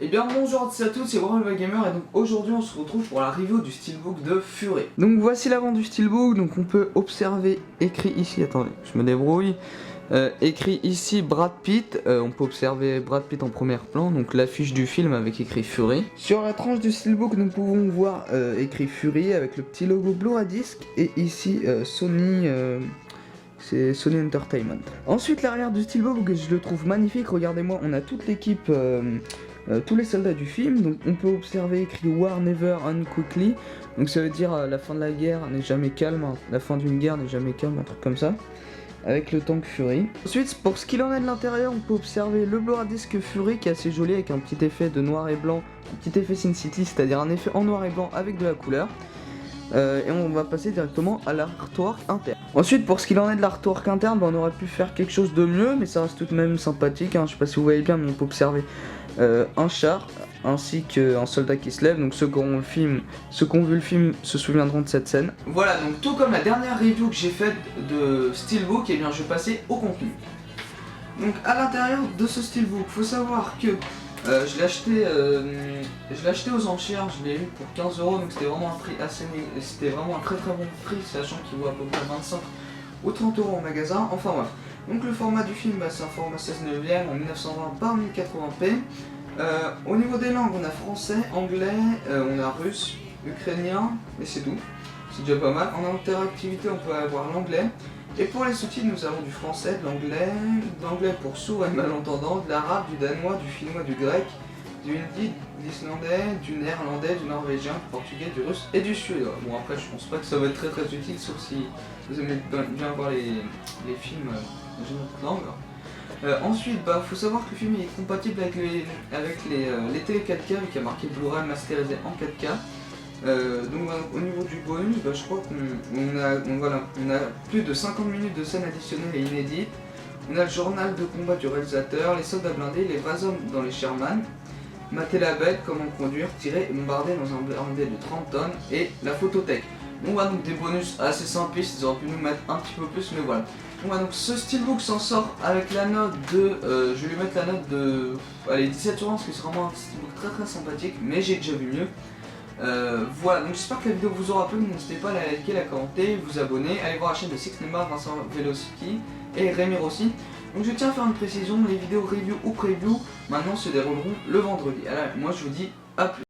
Et bien bonjour à tous et à toutes, c'est Warhammer Gamer et donc aujourd'hui on se retrouve pour la review du steelbook de Fury. Donc voici l'avant du steelbook, donc on peut observer écrit ici, attendez, je me débrouille, écrit ici Brad Pitt, on peut observer Brad Pitt en premier plan, donc l'affiche du film avec écrit Fury. Sur la tranche du steelbook nous pouvons voir écrit Fury avec le petit logo Blu-ray-Disc et ici Sony... c'est Sony Entertainment. Ensuite l'arrière du steelbook, je le trouve magnifique, regardez-moi, on a toute l'équipe, tous les soldats du film, donc on peut observer écrit War Never End Quickly, donc ça veut dire la fin de la guerre n'est jamais calme, hein. La fin d'une guerre n'est jamais calme, un truc comme ça, avec le tank Fury. Ensuite pour ce qu'il en est de l'intérieur, on peut observer le Blu-ray-Disc Fury qui est assez joli avec un petit effet de noir et blanc, un petit effet Sin City, c'est-à-dire un effet en noir et blanc avec de la couleur. Et on va passer directement à l'artwork interne. Ensuite pour ce qu'il en est de l'artwork interne, on aurait pu faire quelque chose de mieux, mais ça reste tout de même sympathique, hein. Je sais pas si vous voyez bien, mais on peut observer un char ainsi qu'un soldat qui se lève. Donc ceux qui ont vu le film se souviendront de cette scène. Voilà, donc tout comme la dernière review que j'ai faite de Steelbook, et bien je vais passer au contenu. Donc à l'intérieur de ce Steelbook, faut savoir que je l'ai acheté aux enchères, je l'ai eu pour 15 €, donc c'était vraiment un prix c'était vraiment un très bon prix, sachant qu'il vaut à peu près 25 ou 30 € au magasin. Enfin voilà. Donc le format du film, c'est un format 16 neuvième en 1920 par 1080p. Au niveau des langues, on a français, anglais, on a russe, ukrainien, et c'est tout. C'est déjà pas mal. En interactivité, on peut avoir l'anglais. Et pour les sous-titres, nous avons du français, de l'anglais pour sourds et malentendants, de l'arabe, du danois, du finnois, du grec, du hindi, de l'islandais, du néerlandais, du norvégien, du portugais, du russe et du suédois. Bon après je pense pas que ça va être très utile, sauf si vous aimez bien voir les films dans une autre langue. Ensuite, faut savoir que le film est compatible avec les télé 4K, vu qu'il y a marqué Blu-ray masterisé en 4K. Donc au niveau du bonus, je crois qu'on a plus de 50 minutes de scènes additionnelles et inédites. On a le journal de combat du réalisateur, les soldats blindés, les vrais hommes dans les Sherman, mater la bête, comment conduire, tirer et bombarder dans un blindé de 30 tonnes et la photothèque. Donc voilà, donc des bonus assez simplistes, ils auraient pu nous mettre un petit peu plus, mais voilà. Donc voilà, donc ce steelbook s'en sort avec la note de, je vais lui mettre la note de, allez, 17 sur 20 parce que c'est vraiment un steelbook très sympathique, mais j'ai déjà vu mieux. Voilà, donc j'espère que la vidéo vous aura plu, n'hésitez pas à la liker, la commenter, vous abonner, allez voir la chaîne de Six Neymar, Vincent Velocity et Rémi Rossi. Donc je tiens à faire une précision, les vidéos review ou preview maintenant se dérouleront le vendredi. Alors moi je vous dis à plus.